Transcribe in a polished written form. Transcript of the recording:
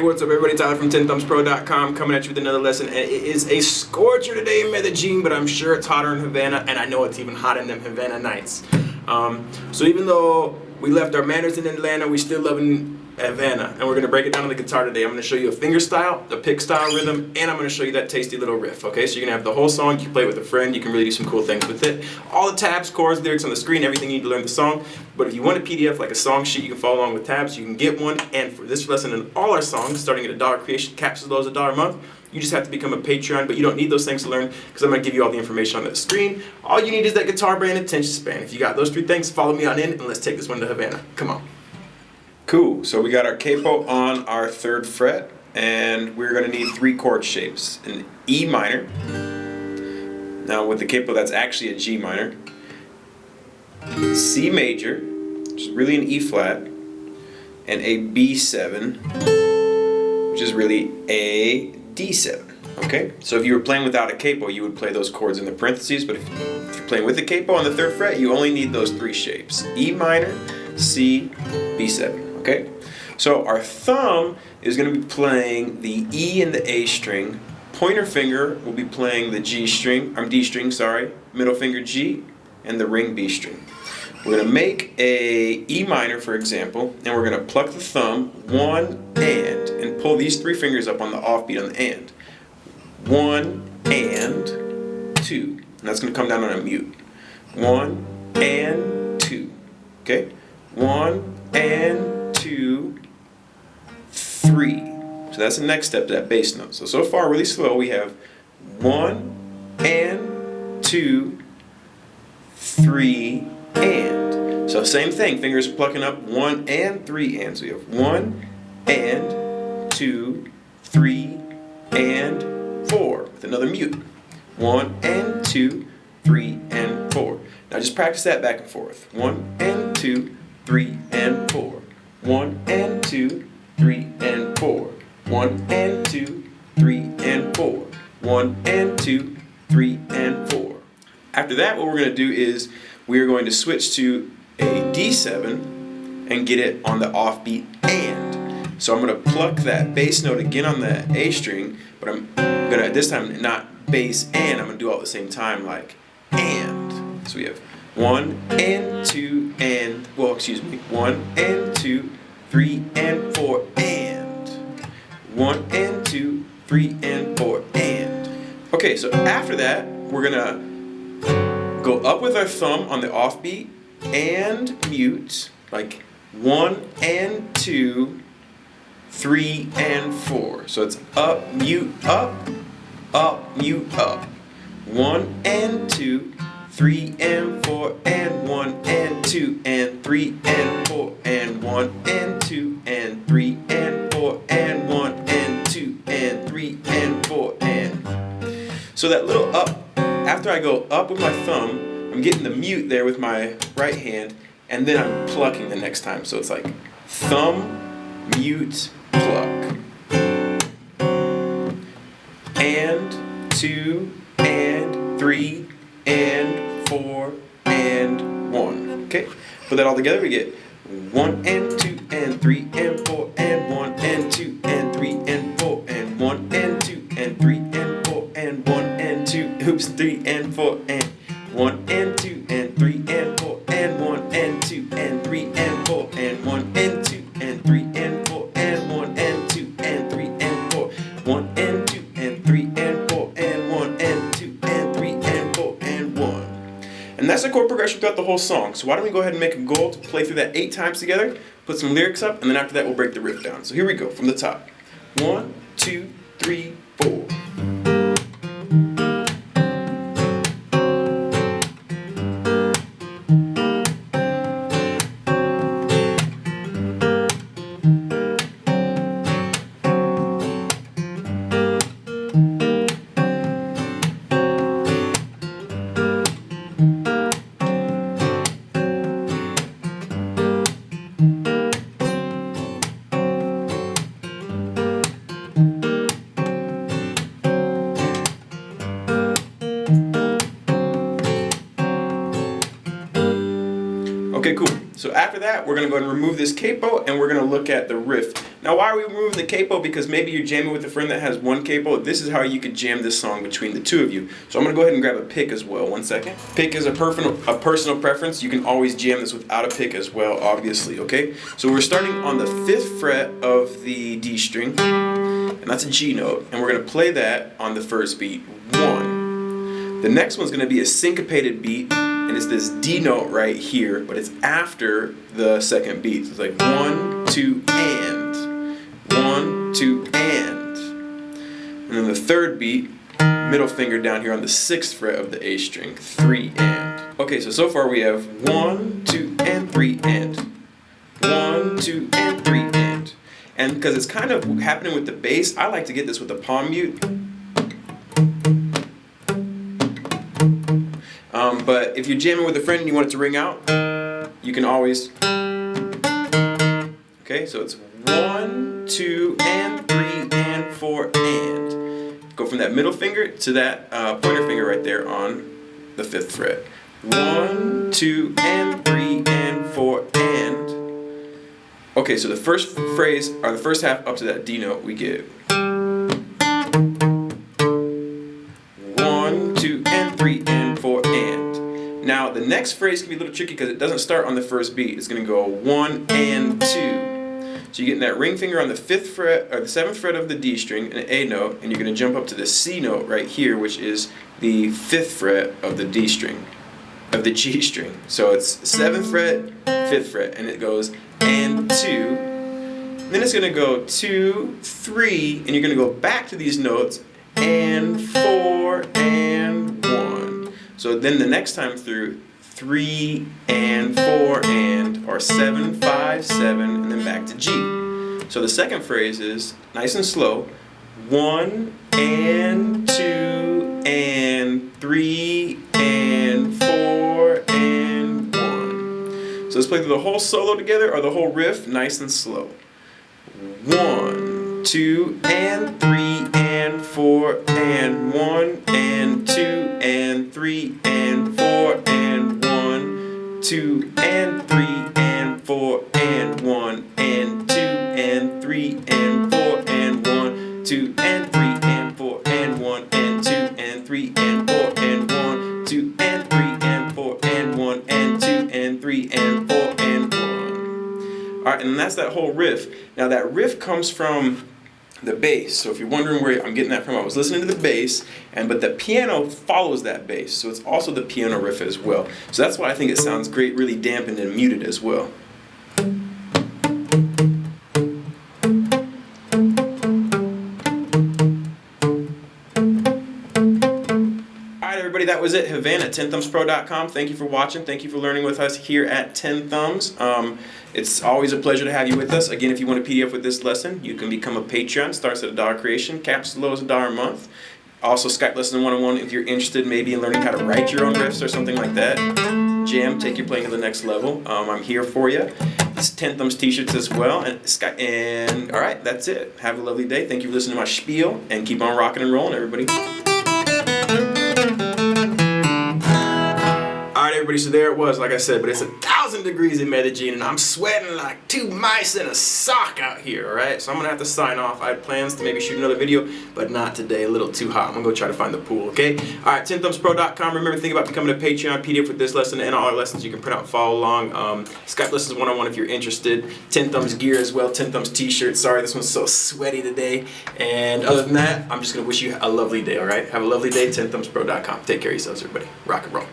what's up everybody, Tyler from 10thumbspro.com coming at you with another lesson. And it is a scorcher today in Medellin, but I'm sure it's hotter in Havana, and I know it's even hot in them Havana nights. So even though we left our manners in Atlanta, we still love in Havana, and we're going to break it down on the guitar today. I'm going to show you a finger style, the pick style rhythm, and I'm going to show you that tasty little riff, okay? So you're going to have the whole song, you can play it with a friend, you can really do some cool things with it. All the tabs, chords, lyrics on the screen, everything you need to learn the song. But if you want a PDF like a song sheet, you can follow along with tabs, you can get one. And for this lesson and all our songs, starting at $1 creation, caps as low as $1 a month, you just have to become a Patreon, but you don't need those things to learn because I'm going to give you all the information on the screen. All you need is that guitar brand and attention span. If you got those three things, follow me on in and let's take this one to Havana. Come on. Cool, so we got our capo on our 3rd fret, and we're going to need 3 chord shapes. An E minor, now with the capo that's actually a G minor, C major, which is really an E flat, and a B7, which is really a D7. Okay, so if you were playing without a capo, you would play those chords in the parentheses, but if you're playing with the capo on the 3rd fret, you only need those 3 shapes: E minor, C, B7. Okay, so our thumb is going to be playing the E and the A string. Pointer finger will be playing the G string, D string, sorry. Middle finger G, and the ring B string. We're going to make a E minor, for example, and we're going to pluck the thumb, 1 and pull these 3 fingers up on the offbeat on the and. 1 and 2, and that's going to come down on a mute. 1 and 2. Okay, 1 and 2, 3. So that's the next step to that bass note. So far really slow. We have 1 and 2, 3 and. So same thing, fingers plucking up 1 and 3 and. So we have 1 and 2, 3 and 4 with another mute. 1 and 2, 3 and 4. Now just practice that back and forth. 1 and 2, 3 and 4. 1 and 2, 3 and 4. 1 and 2, 3 and 4. 1 and 2, 3 and 4. After that, what we're going to do is we're going to switch to a D7 and get it on the offbeat and. So I'm going to pluck that bass note again on the A string, but I'm going to this time not bass and, I'm going to do all at the same time like and. So we have 1 and 2 and, well, excuse me, 1 and 2, 3 and 4 and. 1 and 2, 3 and 4 and. Okay, so after that, we're gonna go up with our thumb on the offbeat and mute, like 1 and 2, 3 and 4. So it's up, mute, up, mute, up. 1 and 2, 3 and 4 and 1 and 2 and 3 and 4 and 1 and 2 and 3 and 4 and 1 and 2 and 3 and 4 and. So that little up, after I go up with my thumb, I'm getting the mute there with my right hand, and then I'm plucking the next time. So it's like thumb, mute, pluck. And 2 and 3 and 4 and 1. Okay, put that all together, we get 1 and 2 and 3 and 4 and 1 and 2 and 3 and 4 and 1 and 2 and 3 and 4 and 1 and 2, oops, 3 and 4 and 1 and 2 and 3 and 4 and 1 and 2 and 3 and 4 and 1 and 2 and 3 and 4 and 1 and 2 and 3 and 4, 1 and 2 and 3 and 4 and 1 and 2 and 3 and 4 and 1. And that's the chord progression throughout the whole song. So why don't we go ahead and make a goal to play through that 8 times together, put some lyrics up, and then after that we'll break the riff down. So here we go from the top. 1, 2, 3, 4. So after that, we're going to go ahead and remove this capo, and we're going to look at the riff. Now, why are we removing the capo? Because maybe you're jamming with a friend that has one capo. This is how you could jam this song between the two of you. So I'm going to go ahead and grab a pick as well. 1 second. Pick is a personal preference. You can always jam this without a pick as well, obviously, okay? So we're starting on the 5th fret of the D string, and that's a G note, and we're going to play that on the first beat, 1. The next one's going to be a syncopated beat, and it's this D note right here, but it's after the second beat. So it's like 1, 2, and 1, 2, and then the third beat, middle finger down here on the 6th fret of the A string, 3 and. Okay, so far we have 1, 2, and 3 and 1, 2, and 3 and because it's kind of happening with the bass, I like to get this with a palm mute. But if you're jamming with a friend and you want it to ring out, you can always. Okay, so it's 1, 2, and 3, and 4, and. Go from that middle finger to that pointer finger right there on the 5th fret. 1, 2, and 3, and 4, and. Okay, so the first phrase, or the first half up to that D note, we get 1, 2, and 3, and 4, and. Now, the next phrase can be a little tricky because it doesn't start on the first beat. It's going to go 1 and 2. So you're getting that ring finger on the 5th fret, or the 7th fret of the D string, an A note, and you're going to jump up to the C note right here, which is the 5th fret of the D string, of the G string. So it's 7th fret, 5th fret, and it goes and 2. Then it's going to go 2, 3, and you're going to go back to these notes, and 4, and 1. So then the next time through, 3, and 4, and, or 7, 5, 7, and then back to G. So the second phrase is nice and slow, 1, and 2, and 3, and 4, and 1. So let's play through the whole solo together, or the whole riff, nice and slow. 1, 2, and 3, and 4, and 1, and 2, and 3, and 4, and 1, 2, and 3, and 4, and 1, and 2, and 3, and 4, and 1, 2, and 3, and 4, and 1, and 2, and 3, and 4, and 1, 2, and 3, and 4, and 1, and 2, and 3, and 4, and 1. Alright, and that's that whole riff. Now that riff comes from the bass. So if you're wondering where I'm getting that from, I was listening to the bass, but the piano follows that bass. So it's also the piano riff as well. So that's why I think it sounds great, really dampened and muted as well. Everybody, that was it. Havana, 10thumbspro.com. Thank you for watching. Thank you for learning with us here at 10 Thumbs. It's always a pleasure to have you with us. Again, if you want a PDF with this lesson, you can become a Patreon. Starts at $1 creation. Caps as low as $1 a month. Also, Skype Lesson 101 if you're interested maybe in learning how to write your own riffs or something like that. Jam, take your playing to the next level. I'm here for you. It's 10 Thumbs t-shirts as well. And all right, that's it. Have a lovely day. Thank you for listening to my spiel. And keep on rocking and rolling, everybody. Alright everybody, so there it was, like I said, but it's 1,000 degrees in Medellin and I'm sweating like 2 mice in a sock out here, alright? So I'm going to have to sign off. I had plans to maybe shoot another video, but not today, a little too hot. I'm going to go try to find the pool, okay? Alright, 10thumbspro.com. Remember, think about becoming a Patreon. PDF with this lesson and all our lessons you can print out and follow along. Skype Lessons 101 if you're interested. 10 Thumbs gear as well, 10 Thumbs t-shirt. Sorry, this one's so sweaty today. And other than that, I'm just going to wish you a lovely day, alright? Have a lovely day, 10thumbspro.com. Take care of yourselves, everybody. Rock and roll.